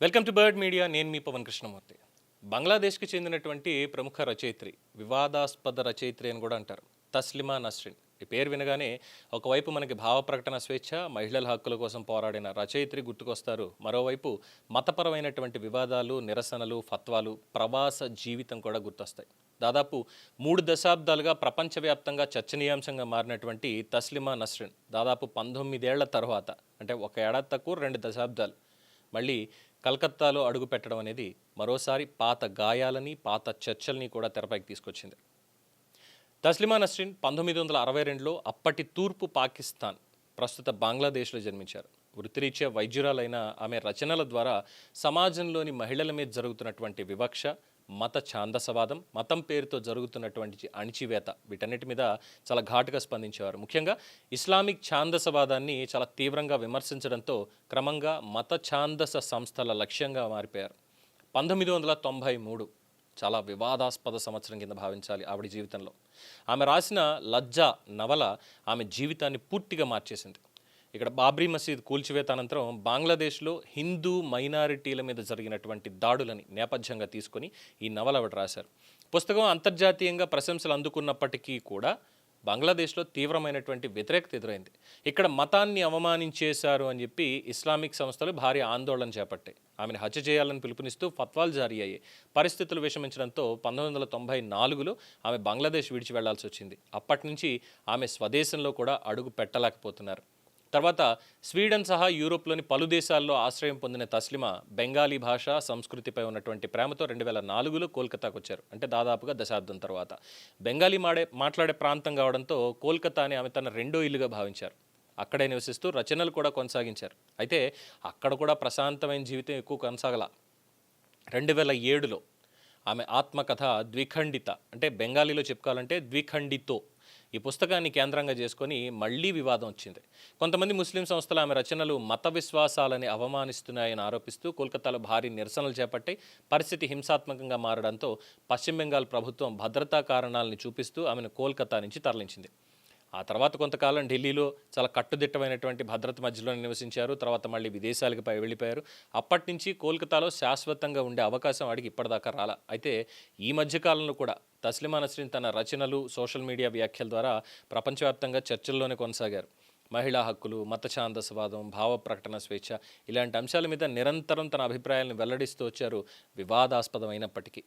Welcome to bird media. నేను మీ పవన్ కృష్ణమూర్తి. బంగ్లాదేశ్కి చెందినటువంటి ప్రముఖ రచయిత్రి, వివాదాస్పద రచయిత్రి అని కూడా అంటారు, తస్లిమా నస్రిన్. ఈ పేరు వినగానే ఒకవైపు మనకి భావ ప్రకటన స్వేచ్ఛ, మహిళల హక్కుల కోసం పోరాడిన రచయిత్రి గుర్తుకొస్తారు. మరోవైపు మతపరమైనటువంటి వివాదాలు, నిరసనలు, ఫత్వాలు, ప్రవాస జీవితం కూడా గుర్తొస్తాయి. దాదాపు 3 దశాబ్దాలుగా ప్రపంచవ్యాప్తంగా చర్చనీయాంశంగా మారినటువంటి తస్లిమా నస్రిన్ దాదాపు 19 ఏళ్ల తర్వాత, అంటే ఒక ఏడాది తక్కువ 2 దశాబ్దాలు, మళ్ళీ కలకత్తాలో అడుగు పెట్టడం అనేది మరోసారి పాత గాయాలని, పాత చర్చల్ని కూడా తెరపైకి తీసుకొచ్చింది. తస్లిమా నస్రిన్ 1962లో అప్పటి తూర్పు పాకిస్తాన్, ప్రస్తుత బంగ్లాదేశ్లో జన్మించారు. వృత్తిరీత్యా వైద్యురాలైన ఆమె రచనల ద్వారా సమాజంలోని మహిళల మీద జరుగుతున్నటువంటి వివక్ష, మత ఛాందసవాదం, మతం పేరుతో జరుగుతున్నటువంటి అణిచివేత, వీటన్నిటి మీద చాలా ఘాటుగా స్పందించేవారు. ముఖ్యంగా ఇస్లామిక్ ఛాందసవాదాన్ని చాలా తీవ్రంగా విమర్శించడంతో క్రమంగా మత ఛాందస సంస్థల లక్ష్యంగా మారిపోయారు. 1993 చాలా వివాదాస్పద సంవత్సరం కింద భావించాలి ఆవిడ జీవితంలో. ఆమె రాసిన లజ్జా నవల ఆమె జీవితాన్ని పూర్తిగా మార్చేసింది. ఇక్కడ బాబ్రీ మసీద్ కూల్చివేత అనంతరం బంగ్లాదేశ్లో హిందూ మైనారిటీల మీద జరిగినటువంటి దాడులని నేపథ్యంగా తీసుకొని ఈ నవల ఆవిడ రాశారు. పుస్తకం అంతర్జాతీయంగా ప్రశంసలు అందుకున్నప్పటికీ కూడా బంగ్లాదేశ్లో తీవ్రమైనటువంటి వ్యతిరేకత ఎదురైంది. ఇక్కడ మతాన్ని అవమానించేశారు అని చెప్పి ఇస్లామిక్ సంస్థలు భారీ ఆందోళన చేపట్టాయి. ఆమెను హత్య చేయాలని పిలుపునిస్తూ ఫత్వాలు జారీ అయ్యాయి. పరిస్థితులు విషమించడంతో 1994లో ఆమె బంగ్లాదేశ్ విడిచి వెళ్లాల్సి వచ్చింది. అప్పటి నుంచి ఆమె స్వదేశంలో కూడా అడుగు పెట్టలేకపోతున్నారు. తర్వాత స్వీడన్ సహా యూరోప్లోని పలు దేశాల్లో ఆశ్రయం పొందిన తస్లిమా బెంగాలీ భాష, సంస్కృతిపై ఉన్నటువంటి ప్రేమతో 2004లో కోల్కతాకు వచ్చారు. అంటే దాదాపుగా దశాబ్దం తర్వాత. బెంగాలీ మాట్లాడే ప్రాంతం కావడంతో కోల్కతాని ఆమె తన రెండో ఇల్లుగా భావించారు. అక్కడే నివసిస్తూ రచనలు కూడా కొనసాగించారు. అయితే అక్కడ కూడా ప్రశాంతమైన జీవితం ఎక్కువ కొనసాగల. 2007లో ఆమె ఆత్మకథ ద్విఖండిత, అంటే బెంగాలీలో చెప్పుకోవాలంటే ద్విఖండితో, ఈ పుస్తకాన్ని కేంద్రంగా చేసుకొని మళ్లీ వివాదం వచ్చింది. కొంతమంది ముస్లిం సంస్థలు ఆమె రచనలు మత విశ్వాసాలని అవమానిస్తున్నాయని ఆరోపిస్తూ కోల్కతాలో భారీ నిరసనలు చేపట్టి పరిస్థితి హింసాత్మకంగా మారడంతో పశ్చిమ బెంగాల్ ప్రభుత్వం భద్రతా కారణాలను చూపిస్తూ ఆమెను కోల్కతా నుంచి తరలించింది. ఆ తర్వాత కొంతకాలం ఢిల్లీలో చాలా కట్టుదిట్టమైనటువంటి భద్రత మధ్యలో నివసించారు. తర్వాత మళ్ళీ విదేశాలకు వెళ్ళిపోయారు. అప్పటి నుంచి కోల్కతాలో శాశ్వతంగా ఉండే అవకాశం వాడికి ఇప్పటిదాకా రాల. అయితే ఈ మధ్యకాలంలో కూడా తస్లిమా నస్రిన్ తన రచనలు, సోషల్ మీడియా వ్యాఖ్యల ద్వారా ప్రపంచవ్యాప్తంగా చర్చల్లోనే కొనసాగారు. మహిళా హక్కులు, మత ఛాందసవాదం, భావ ప్రకటన స్వేచ్ఛ, ఇలాంటి అంశాల మీద నిరంతరం తన అభిప్రాయాలను వెల్లడిస్తూ వచ్చారు. వివాదాస్పదమైనప్పటికీ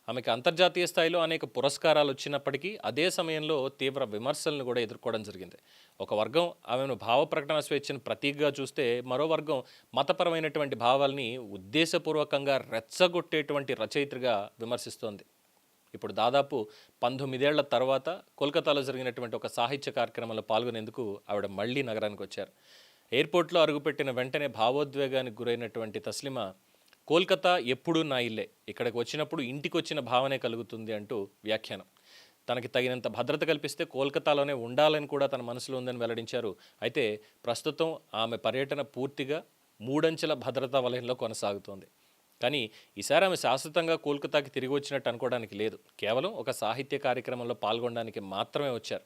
ఆమెకు అంతర్జాతీయ స్థాయిలో అనేక పురస్కారాలు వచ్చినప్పటికీ అదే సమయంలో తీవ్ర విమర్శలను కూడా ఎదుర్కోవడం జరిగింది. ఒక వర్గం ఆమెను భావ ప్రకటన స్వేచ్ఛను ప్రతీకగా చూస్తే, మరో వర్గం మతపరమైనటువంటి భావాల్ని ఉద్దేశపూర్వకంగా రెచ్చగొట్టేటువంటి రచయిత్రిగా విమర్శిస్తోంది. ఇప్పుడు దాదాపు 19 ఏళ్ల తర్వాత కోల్కతాలో జరిగినటువంటి ఒక సాహిత్య కార్యక్రమంలో పాల్గొనేందుకు ఆవిడ మళ్లీ నగరానికి వచ్చారు. ఎయిర్పోర్ట్లో అరుగుపెట్టిన వెంటనే భావోద్వేగానికి గురైనటువంటి తస్లిమా, కోల్కతా ఎప్పుడూ నా ఇల్లే, ఇక్కడికి వచ్చినప్పుడు ఇంటికి వచ్చిన భావనే కలుగుతుంది అంటూ వ్యాఖ్యానం. తనకి తగినంత భద్రత కల్పిస్తే కోల్కతాలోనే ఉండాలని కూడా తన మనసులో ఉందని వెల్లడించారు. అయితే ప్రస్తుతం ఆమె పర్యటన పూర్తిగా 3 అంచెల భద్రతా వలయంలో కొనసాగుతోంది. కానీ ఈసారి ఆమె శాశ్వతంగా కోల్కతాకి తిరిగి వచ్చినట్టు అనుకోవడానికి లేదు. కేవలం ఒక సాహిత్య కార్యక్రమంలో పాల్గొనడానికి మాత్రమే వచ్చారు.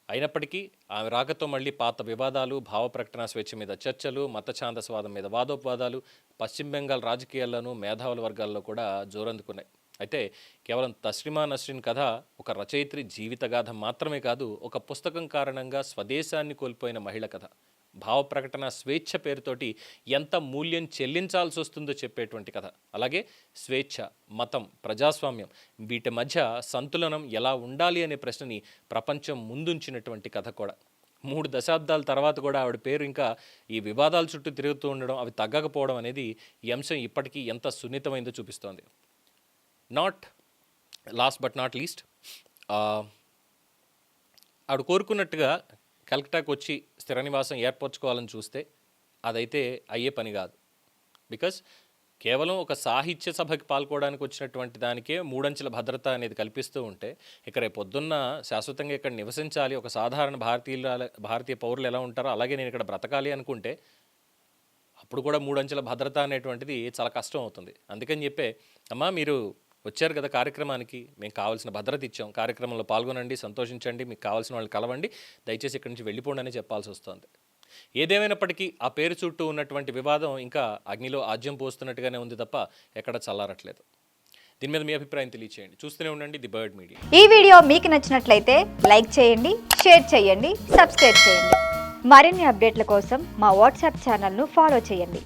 అయినప్పటికీ ఆమె రాకతో మళ్ళీ పాత వివాదాలు, భావ ప్రకటన స్వేచ్ఛ మీద చర్చలు, మత ఛాందసవాదం మీద వాదోపవాదాలు పశ్చిమ బెంగాల్ రాజకీయాల్లోనూ, మేధావుల వర్గాల్లో కూడా జోరందుకున్నాయి. అయితే కేవలం తస్లిమా నస్రిన్ కథ ఒక రచయిత్రి జీవితగాథ మాత్రమే కాదు, ఒక పుస్తకం కారణంగా స్వదేశాన్ని కోల్పోయిన మహిళ కథ. భావ ప్రకటన స్వేచ్ఛ పేరుతోటి ఎంత మూల్యం చెల్లించాల్సి వస్తుందో చెప్పేటువంటి కథ. అలాగే స్వేచ్ఛ, మతం, ప్రజాస్వామ్యం, వీటి మధ్య సంతులనం ఎలా ఉండాలి అనే ప్రశ్నని ప్రపంచం ముందుంచినటువంటి కథ కూడా. 3 దశాబ్దాల తర్వాత కూడా ఆవిడ పేరు ఇంకా ఈ వివాదాల చుట్టూ తిరుగుతూ ఉండడం, అవి తగ్గకపోవడం అనేది ఈ అంశం ఇప్పటికీ ఎంత సున్నితమైందో చూపిస్తోంది. లాస్ట్ బట్ నాట్ లీస్ట్, ఆవిడ కోరుకున్నట్టుగా కలకటాకు వచ్చి స్థిర నివాసం ఏర్పరచుకోవాలని చూస్తే అదైతే అయ్యే పని కాదు. బికాస్ కేవలం ఒక సాహిత్య సభకి పాల్గొనడానికి వచ్చినటువంటి దానికే 3 అంచెల భద్రత అనేది కల్పిస్తూ ఉంటే, ఇక రేపు పొద్దున్న శాశ్వతంగా ఇక్కడ నివసించాలి, ఒక సాధారణ భారతీయ పౌరులు ఎలా ఉంటారో అలాగే నేను ఇక్కడ బ్రతకాలి అనుకుంటే అప్పుడు కూడా 3 అంచెల భద్రత అనేటువంటిది చాలా కష్టం అవుతుంది. అందుకని చెప్పే, అమ్మా మీరు వచ్చారు కదా కార్యక్రమానికి, మేము కావాల్సిన భద్రత ఇచ్చాం, కార్యక్రమంలో పాల్గొనండి, సంతోషించండి, మీకు కావాల్సిన వాళ్ళు కలవండి, దయచేసి ఇక్కడి నుంచి వెళ్ళిపోండి అని చెప్పాల్సి వస్తుంది. ఏదేమైనప్పటికీ ఆ పేరు చుట్టూ ఉన్నటువంటి వివాదం ఇంకా అగ్నిలో ఆజ్యం పోస్తున్నట్టుగానే ఉంది తప్ప ఎక్కడ చల్లారట్లేదు. దీని మీద మీ అభిప్రాయం తెలియచేయండి. చూస్తూనే ఉండండి ది బర్డ్ మీడియా. ఈ వీడియో మీకు నచ్చినట్లయితే లైక్ చేయండి, షేర్ చేయండి, సబ్స్క్రైబ్ చేయండి. మరిన్ని అప్డేట్ల కోసం మా వాట్సాప్ ఛానల్ను ఫాలో చేయండి.